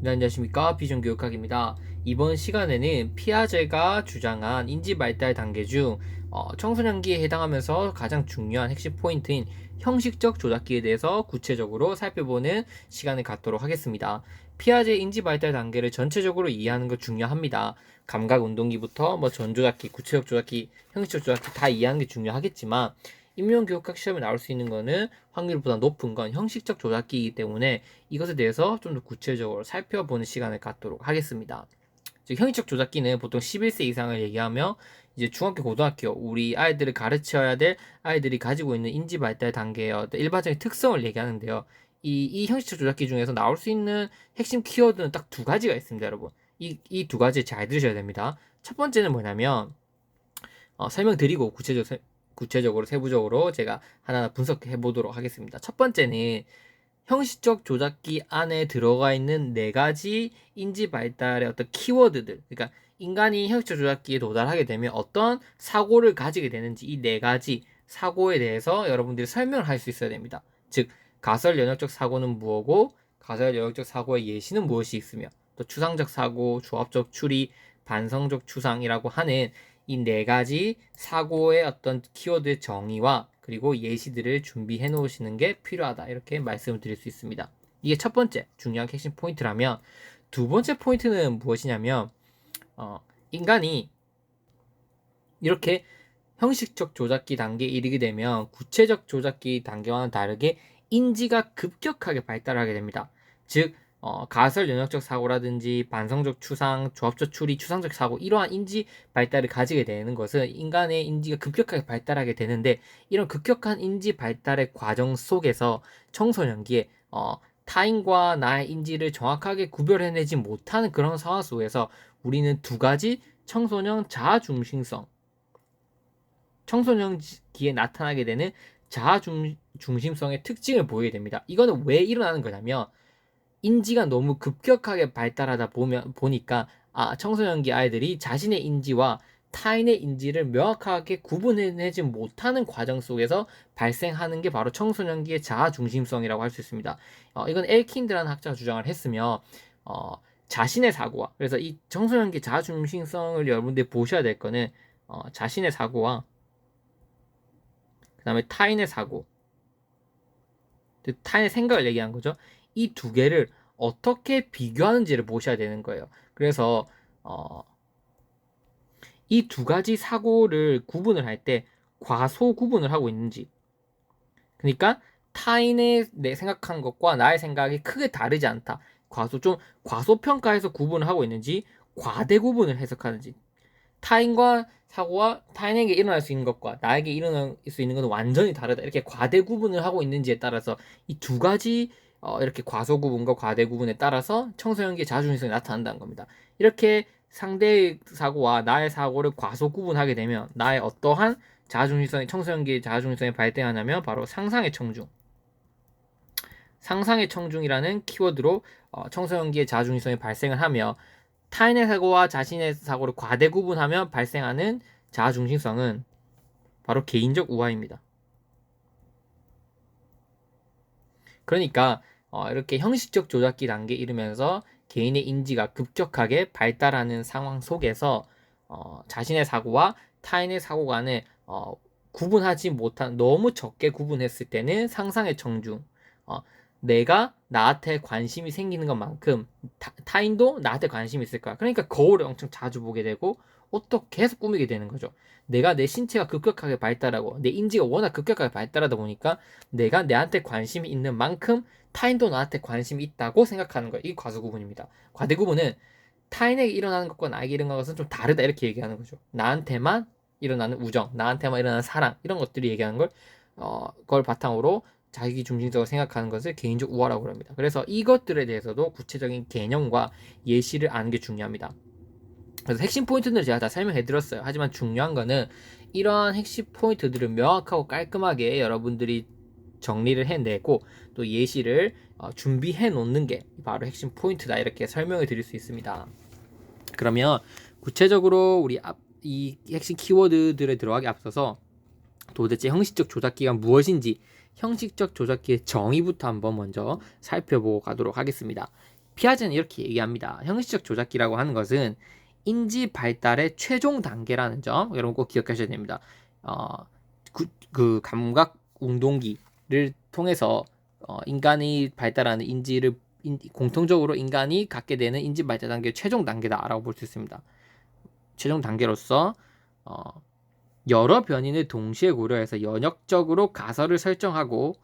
네, 안녕하십니까. 비전교육학입니다. 이번 시간에는 피아제가 주장한 인지발달 단계 중 청소년기에 해당하면서 가장 중요한 핵심 포인트인 형식적 조작기에 대해서 구체적으로 살펴보는 시간을 갖도록 하겠습니다. 피아제 인지발달 단계를 전체적으로 이해하는 것 중요합니다. 감각운동기부터 전조작기, 구체적 조작기, 형식적 조작기 다 이해하는 게 중요하겠지만 인문교육학 시험에 나올 수 있는 거는 확률보다 높은 건 형식적 조작기이기 때문에 이것에 대해서 좀 더 구체적으로 살펴보는 시간을 갖도록 하겠습니다. 즉 형식적 조작기는 보통 11세 이상을 얘기하며 이제 중학교, 고등학교 우리 아이들을 가르쳐야 될 아이들이 가지고 있는 인지 발달 단계의 일반적인 특성을 얘기하는데요. 이 형식적 조작기 중에서 나올 수 있는 핵심 키워드는 딱 두 가지가 있습니다, 여러분. 이 두 가지 잘 들으셔야 됩니다. 첫 번째는 뭐냐면 설명드리고 구체적으로 세부적으로 제가 하나하나 분석해 보도록 하겠습니다. 첫 번째는 형식적 조작기 안에 들어가 있는 네 가지 인지 발달의 어떤 키워드들, 그러니까 인간이 형식적 조작기에 도달하게 되면 어떤 사고를 가지게 되는지 이 네 가지 사고에 대해서 여러분들이 설명을 할 수 있어야 됩니다. 즉 가설 연역적 사고는 무엇고 가설 연역적 사고의 예시는 무엇이 있으며 또 추상적 사고, 조합적 추리, 반성적 추상이라고 하는 이 네 가지 사고의 어떤 키워드 정의와 그리고 예시들을 준비해 놓으시는 게 필요하다. 이렇게 말씀을 드릴 수 있습니다. 이게 첫 번째 중요한 핵심 포인트라면 두 번째 포인트는 무엇이냐면 인간이 이렇게 형식적 조작기 단계에 이르게 되면 구체적 조작기 단계와는 다르게 인지가 급격하게 발달하게 됩니다. 즉 가설 연역적 사고라든지 반성적 추상, 조합적 추리, 추상적 사고 이러한 인지 발달을 가지게 되는 것은 인간의 인지가 급격하게 발달하게 되는데 이런 급격한 인지 발달의 과정 속에서 청소년기에 타인과 나의 인지를 정확하게 구별해내지 못하는 그런 상황 속에서 우리는 두 가지 청소년 자아 중심성 청소년기에 나타나게 되는 자아 중심성의 특징을 보이게 됩니다. 이거는 왜 일어나는 거냐면 인지가 너무 급격하게 발달하다 보니까 청소년기 아이들이 자신의 인지와 타인의 인지를 명확하게 구분해내지 못하는 과정 속에서 발생하는 게 바로 청소년기의 자아 중심성이라고 할 수 있습니다. 이건 엘킨드라는 학자가 주장을 했으며 자신의 사고와 그래서 이 청소년기 자아 중심성을 여러분들이 보셔야 될 거는 자신의 사고와 그 다음에 타인의 사고, 타인의 생각을 얘기하는 거죠. 이 두 개를 어떻게 비교하는지를 보셔야 되는 거예요. 그래서 이 두 가지 사고를 구분을 할 때 과소 구분을 하고 있는지, 그러니까 타인의 내 생각한 것과 나의 생각이 크게 다르지 않다. 과소평가해서 구분을 하고 있는지, 과대 구분을 해석하는지, 타인과 사고와 타인에게 일어날 수 있는 것과 나에게 일어날 수 있는 것은 완전히 다르다. 이렇게 과대 구분을 하고 있는지에 따라서 이 두 가지 이렇게 과소 구분과 과대 구분에 따라서 청소년기의 자아중심성이 나타난다는 겁니다. 이렇게 상대의 사고와 나의 사고를 과소 구분하게 되면 나의 어떠한 자아중심성이 청소년기의 자아중심성이 발생하냐면 바로 상상의 청중이라는 키워드로 청소년기의 자아중심성이 발생을 하며 타인의 사고와 자신의 사고를 과대 구분하며 발생하는 자아중심성은 바로 개인적 우화입니다. 그러니까 이렇게 형식적 조작기 단계에 이르면서 개인의 인지가 급격하게 발달하는 상황 속에서 자신의 사고와 타인의 사고 간에 구분하지 못한 너무 적게 구분했을 때는 상상의 청중 내가 나한테 관심이 생기는 것만큼 타인도 나한테 관심이 있을 거야. 그러니까 거울을 엄청 자주 보게 되고 옷도 계속 꾸미게 되는 거죠. 내가 내 신체가 급격하게 발달하고 내 인지가 워낙 급격하게 발달하다 보니까 내가 내한테 관심이 있는 만큼 타인도 나한테 관심이 있다고 생각하는 거예요. 이게 과소구분입니다. 과대구분은 타인에게 일어나는 것과 나에게 일어나는 것은 좀 다르다 이렇게 얘기하는 거죠. 나한테만 일어나는 우정, 나한테만 일어나는 사랑 이런 것들이 얘기하는 걸 바탕으로 자기 중심적으로 생각하는 것을 개인적 우화라고 합니다. 그래서 이것들에 대해서도 구체적인 개념과 예시를 아는 게 중요합니다. 그래서 핵심 포인트들을 제가 다 설명해 드렸어요. 하지만 중요한 거는 이러한 핵심 포인트들을 명확하고 깔끔하게 여러분들이 정리를 해내고 또 예시를 준비해 놓는 게 바로 핵심 포인트다 이렇게 설명을 드릴 수 있습니다. 그러면 구체적으로 이 핵심 키워드들에 들어가기 앞서서 도대체 형식적 조작기가 무엇인지 형식적 조작기의 정의부터 한번 먼저 살펴보고 가도록 하겠습니다. 피아제는 이렇게 얘기합니다. 형식적 조작기라고 하는 것은 인지 발달의 최종 단계라는 점 여러분 꼭 기억하셔야 됩니다. 그 감각 운동기를 통해서 인간이 발달하는 인지를 공통적으로 인간이 갖게 되는 인지 발달 단계의 최종 단계다라고 볼 수 있습니다. 최종 단계로서 여러 변인을 동시에 고려해서 연역적으로 가설을 설정하고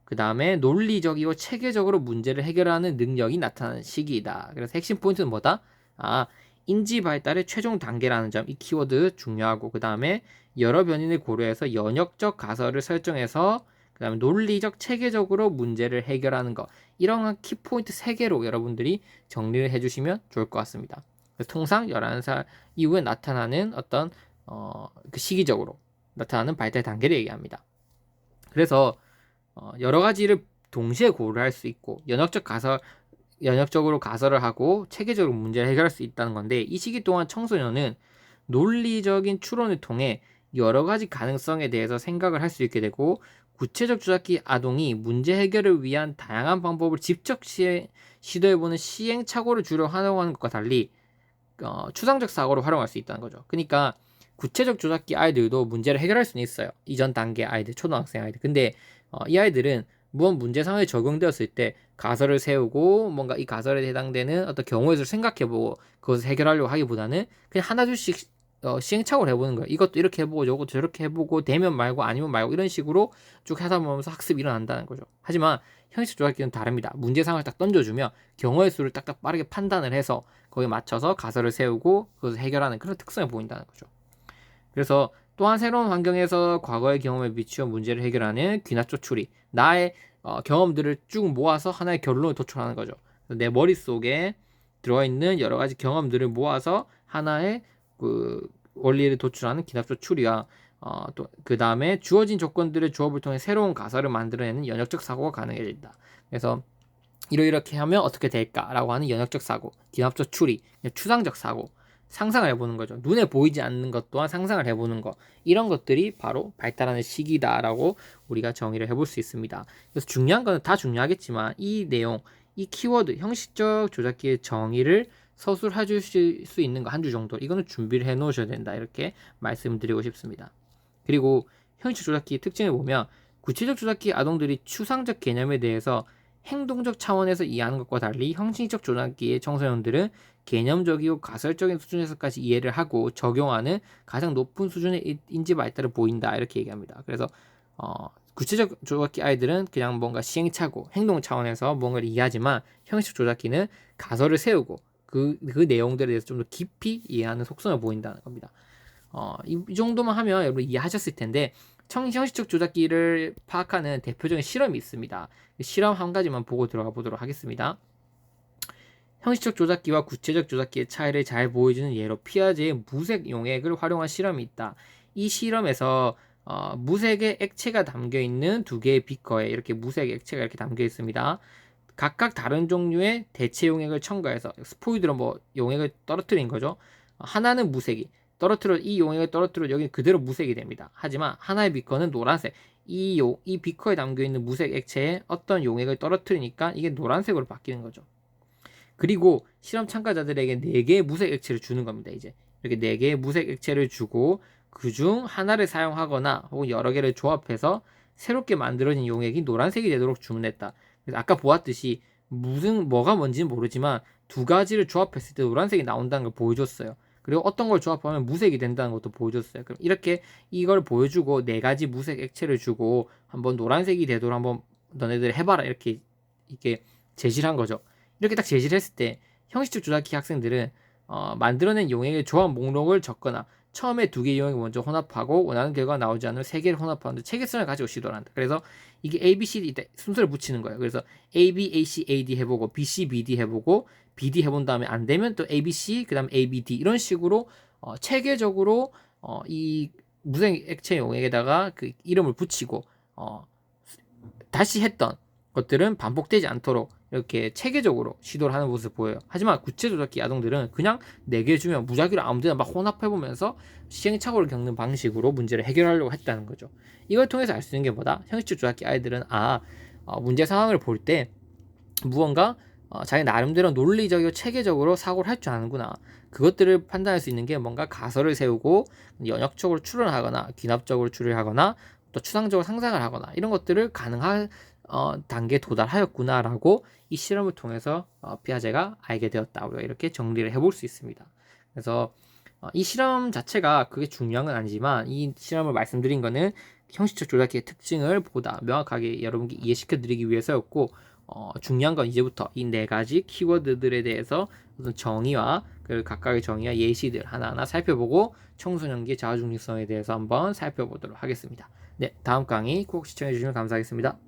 그 다음에 논리적이고 체계적으로 문제를 해결하는 능력이 나타나는 시기이다. 그래서 핵심 포인트는 뭐다? 인지 발달의 최종 단계라는 점, 이 키워드 중요하고 그 다음에 여러 변인을 고려해서 연역적 가설을 설정해서 그 다음에 논리적 체계적으로 문제를 해결하는 것, 이러한 키포인트 3개로 여러분들이 정리를 해주시면 좋을 것 같습니다. 통상 11살 이후에 나타나는 어떤 그 시기적으로 나타나는 발달 단계를 얘기합니다. 그래서 여러 가지를 동시에 고려할 수 있고 연역적으로 가설을 하고 체계적으로 문제를 해결할 수 있다는 건데, 이 시기 동안 청소년은 논리적인 추론을 통해 여러 가지 가능성에 대해서 생각을 할 수 있게 되고, 구체적 조작기 아동이 문제 해결을 위한 다양한 방법을 직접 시도해보는 시행착오를 주로 활용하는 것과 달리 추상적 사고를 활용할 수 있다는 거죠. 그러니까 구체적 조작기 아이들도 문제를 해결할 수는 있어요. 이전 단계 아이들, 초등학생 아이들. 근데 이 아이들은 무언 문제 상황에 적용되었을 때 가설을 세우고 뭔가 이 가설에 해당되는 어떤 경우의 수를 생각해보고 그것을 해결하려고 하기보다는 그냥 하나둘씩 시행착오를 해보는 거예요. 이것도 이렇게 해보고 이것도 저렇게 해보고 되면 말고 아니면 말고 이런 식으로 쭉 하다 보면서 학습이 일어난다는 거죠. 하지만 형식적 조작기는 다릅니다. 문제 상황을 딱 던져주면 경우의 수를 딱딱 빠르게 판단을 해서 거기에 맞춰서 가설을 세우고 그것을 해결하는 그런 특성을 보인다는 거죠. 그래서 또한 새로운 환경에서 과거의 경험에 비추어 문제를 해결하는 귀납조 추리, 나의 경험들을 쭉 모아서 하나의 결론을 도출하는 거죠. 내 머릿속에 들어있는 여러 가지 경험들을 모아서 하나의 그 원리를 도출하는 귀납조 추리와 또 그 다음에 주어진 조건들의 조합을 통해 새로운 가설을 만들어내는 연역적 사고가 가능해진다. 그래서 이렇게 하면 어떻게 될까라고 하는 연역적 사고, 귀납조 추리, 추상적 사고, 상상을 해보는 거죠. 눈에 보이지 않는 것 또한 상상을 해보는 것, 이런 것들이 바로 발달하는 시기다라고 우리가 정의를 해볼 수 있습니다. 그래서 중요한 거는 다 중요하겠지만 이 내용, 이 키워드, 형식적 조작기의 정의를 서술해 주실 수 있는 거 한 줄 정도, 이거는 준비를 해 놓으셔야 된다, 이렇게 말씀드리고 싶습니다. 그리고 형식적 조작기의 특징을 보면 구체적 조작기 아동들이 추상적 개념에 대해서 행동적 차원에서 이해하는 것과 달리 형식적 조작기의 청소년들은 개념적이고 가설적인 수준에서까지 이해를 하고 적용하는 가장 높은 수준의 인지 발달을 보인다, 이렇게 얘기합니다. 그래서 구체적 조작기 아이들은 그냥 뭔가 시행착오, 행동 차원에서 뭔가를 이해하지만 형식적 조작기는 가설을 세우고 그 내용들에 대해서 좀 더 깊이 이해하는 속성을 보인다는 겁니다. 이 정도만 하면 여러분 이해하셨을 텐데, 형식적 조작기를 파악하는 대표적인 실험이 있습니다. 실험 한 가지만 보고 들어가 보도록 하겠습니다. 형식적 조작기와 구체적 조작기의 차이를 잘 보여주는 예로 피아제의 무색 용액을 활용한 실험이 있다. 이 실험에서 무색의 액체가 담겨 있는 두 개의 비커에 이렇게 무색 액체가 이렇게 담겨 있습니다. 각각 다른 종류의 대체 용액을 첨가해서 스포이드로 용액을 떨어뜨린 거죠. 하나는 무색이 이 용액을 떨어뜨려 여기 그대로 무색이 됩니다. 하지만 하나의 비커는 노란색. 이 비커에 담겨 있는 무색 액체에 어떤 용액을 떨어뜨리니까 이게 노란색으로 바뀌는 거죠. 그리고 실험 참가자들에게 4개의 무색 액체를 주는 겁니다. 이제 이렇게 4개의 무색 액체를 주고 그중 하나를 사용하거나 혹은 여러 개를 조합해서 새롭게 만들어진 용액이 노란색이 되도록 주문했다. 그래서 아까 보았듯이 뭐가 뭔지는 모르지만 두 가지를 조합했을 때 노란색이 나온다는 걸 보여줬어요. 그리고 어떤 걸 조합하면 무색이 된다는 것도 보여줬어요. 그럼 이렇게 이걸 보여주고 4가지 무색 액체를 주고 한번 노란색이 되도록 한번 너네들 해봐라, 이렇게 제시를 한 거죠. 이렇게 딱 제시를 했을 때 형식적 조작기 학생들은 만들어낸 용액의 조합 목록을 적거나 처음에 2개의 용액을 먼저 혼합하고 원하는 결과가 나오지 않으면 3개를 혼합하는데 체계성을 가지고 시도를 한다. 그래서 이게 A, B, C, D 순서를 붙이는 거예요. 그래서 A, B, A, C, A, D 해보고 B, C, B, D 해보고 B, D 해본 다음에 안 되면 또 A, B, C 그 다음 A, B, D 이런 식으로 체계적으로 이 무색 액체 용액에다가 그 이름을 붙이고 다시 했던 것들은 반복되지 않도록 이렇게 체계적으로 시도를 하는 모습을 보여요. 하지만 구체 조작기 아동들은 그냥 4개 주면 무작위로 아무데나 막 혼합해보면서 시행착오를 겪는 방식으로 문제를 해결하려고 했다는 거죠. 이걸 통해서 알 수 있는 게 뭐다? 형식적 조작기 아이들은 문제 상황을 볼 때 무언가 자기 나름대로 논리적이고 체계적으로 사고를 할 줄 아는구나. 그것들을 판단할 수 있는 게 뭔가 가설을 세우고 연역적으로 추론하거나 귀납적으로 추리하거나 또 추상적으로 상상을 하거나 이런 것들을 가능한 단계에 도달하였구나라고 이 실험을 통해서 피아제가 알게 되었다. 우리가 이렇게 정리를 해볼 수 있습니다. 그래서 이 실험 자체가 그게 중요한 건 아니지만 이 실험을 말씀드린 거는 형식적 조작기의 특징을 보다 명확하게 여러분께 이해시켜 드리기 위해서였고 중요한 건 이제부터 이 네 가지 키워드들에 대해서 어떤 정의와 그 각각의 정의와 예시들 하나하나 살펴보고 청소년기의 자아중립성에 대해서 한번 살펴보도록 하겠습니다. 네, 다음 강의 꼭 시청해 주시면 감사하겠습니다.